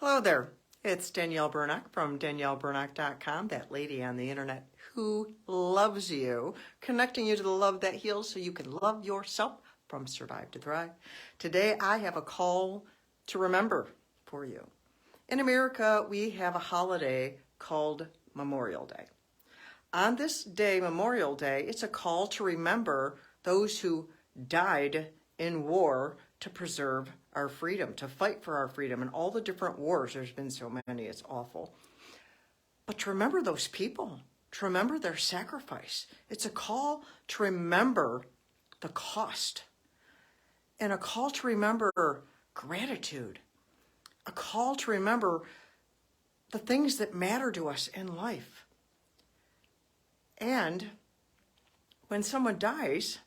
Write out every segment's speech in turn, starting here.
Hello there. It's Danielle Burnock from DanielleBurnock.com, that lady on the internet who loves you, connecting you to the love that heals so you can love yourself from survive to thrive. Today, I have a call to remember for you. In America, we have a holiday called Memorial Day. On this day, Memorial Day, it's a call to remember those who died in war to preserve our freedom, to fight for our freedom, and all the different wars. There's been so many, it's awful. But to remember those people, to remember their sacrifice. It's a call to remember the cost, and a call to remember gratitude, a call to remember the things that matter to us in life. And when someone dies,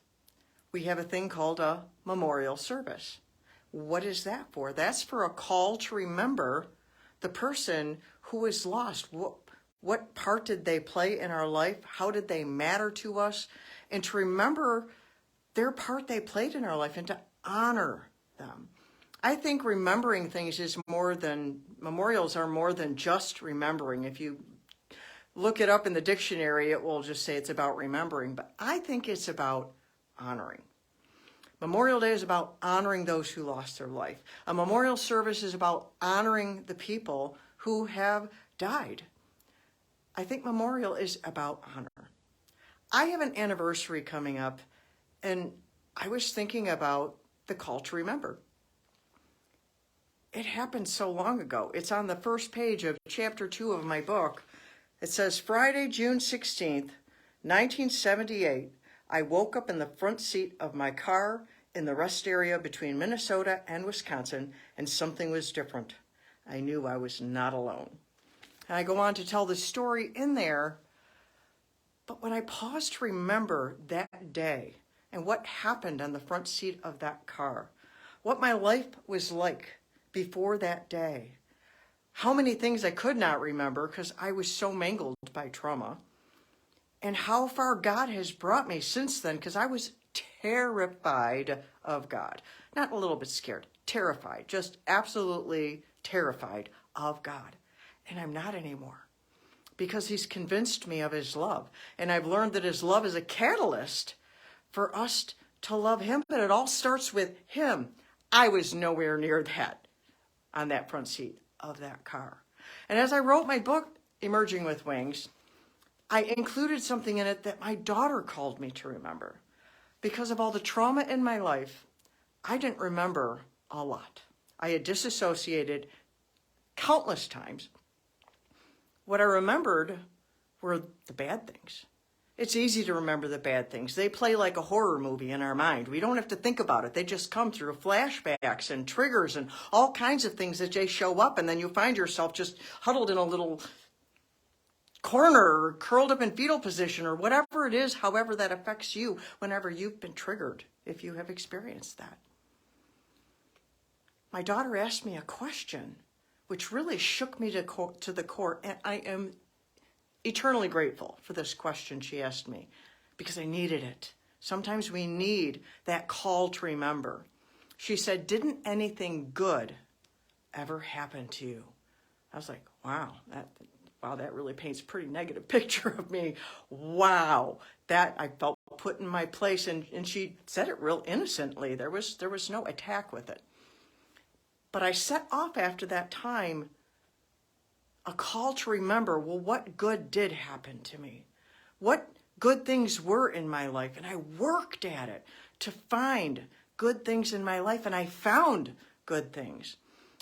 we have a thing called a memorial service. What is that for? That's for a call to remember the person who was lost. What part did they play in our life? How did they matter to us? And to remember their part they played in our life and to honor them. I think remembering things is memorials are more than just remembering. If you look it up in the dictionary, it will just say it's about remembering, but I think it's about honoring. Memorial Day is about honoring those who lost their life. A memorial service is about honoring the people who have died. I think memorial is about honor. I have an anniversary coming up, and I was thinking about the call to remember. It happened so long ago. It's on the first page of chapter 2 of my book. It says, Friday, June 16th, 1978, I woke up in the front seat of my car in the rest area between Minnesota and Wisconsin, and something was different. I knew I was not alone. And I go on to tell the story in there, but when I paused to remember that day and what happened on the front seat of that car, what my life was like before that day, how many things I could not remember because I was so mangled by trauma, and how far God has brought me since then, because I was terrified of God. Not a little bit scared, terrified, just absolutely terrified of God. And I'm not anymore, because he's convinced me of his love. And I've learned that his love is a catalyst for us to love him, but it all starts with him. I was nowhere near that on that front seat of that car. And as I wrote my book, Emerging with Wings, I included something in it that my daughter called me to remember. Because of all the trauma in my life, I didn't remember a lot. I had disassociated countless times. What I remembered were the bad things. It's easy to remember the bad things. They play like a horror movie in our mind. We don't have to think about it. They just come through flashbacks and triggers and all kinds of things that just show up, and then you find yourself just huddled in a little corner or curled up in fetal position or whatever it is, however that affects you whenever you've been triggered, if you have experienced that. My daughter asked me a question which really shook me to the core, and I am eternally grateful for this question she asked me, because I needed it. Sometimes we need that call to remember. She said, "Didn't anything good ever happen to you?" I was like, wow, that really paints a pretty negative picture of me. Wow, that I felt put in my place, and she said it real innocently. There was no attack with it. But I set off after that time a call to remember, well, what good did happen to me? What good things were in my life? And I worked at it to find good things in my life, and I found good things.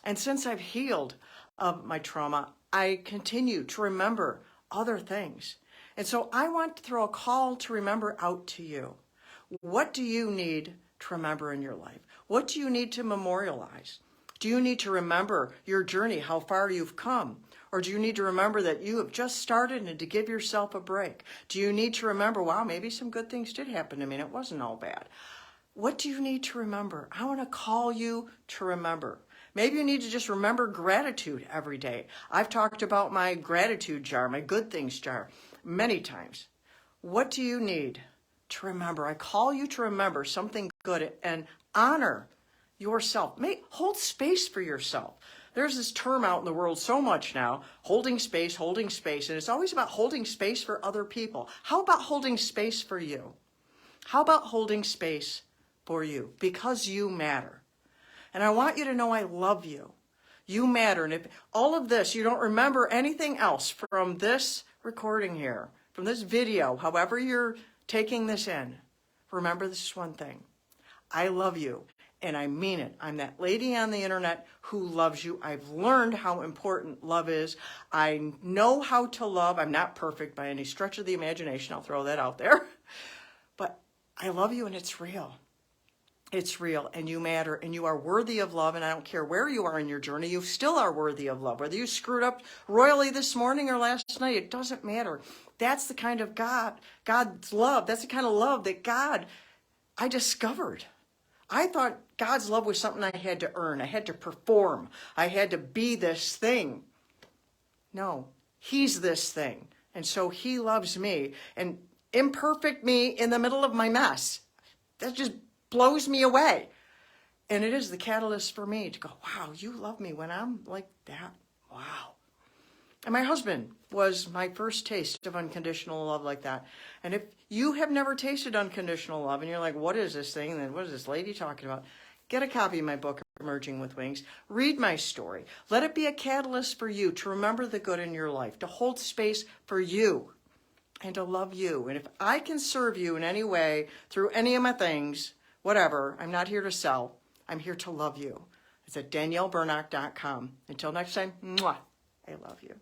And since I've healed of my trauma, I continue to remember other things. And so I want to throw a call to remember out to you. What do you need to remember in your life? What do you need to memorialize? Do you need to remember your journey, how far you've come? Or do you need to remember that you have just started and to give yourself a break? Do you need to remember, wow, maybe some good things did happen to me and it wasn't all bad? What do you need to remember? I want to call you to remember. Maybe you need to just remember gratitude every day. I've talked about my gratitude jar, my good things jar, many times. What do you need to remember? I call you to remember something good and honor yourself. Hold space for yourself. There's this term out in the world so much now, holding space, and it's always about holding space for other people. How about holding space for you? How about holding space for you? Because you matter. And I want you to know I love you. You matter. And if all of this, you don't remember anything else from this recording here, from this video, however you're taking this in, remember this one thing. I love you, and I mean it. I'm that lady on the internet who loves you. I've learned how important love is. I know how to love. I'm not perfect by any stretch of the imagination. I'll throw that out there. But I love you, and it's real. It's real, and you matter, and you are worthy of love, and I don't care where you are in your journey, you still are worthy of love. Whether you screwed up royally this morning or last night, it doesn't matter. That's the kind of God's love. That's the kind of love that I discovered. I thought God's love was something I had to earn. I had to perform. I had to be this thing. No, he's this thing. And so he loves me. And imperfect me in the middle of my mess, that just blows me away. And it is the catalyst for me to go, wow, you love me when I'm like that. Wow. And my husband was my first taste of unconditional love like that. And if you have never tasted unconditional love and you're like, what is this thing? Then what is this lady talking about? Get a copy of my book, Emerging with Wings. Read my story. Let it be a catalyst for you to remember the good in your life, to hold space for you and to love you. And if I can serve you in any way through any of my things, whatever, I'm not here to sell. I'm here to love you. It's at DanielleBurnock.com. Until next time, mwah, I love you.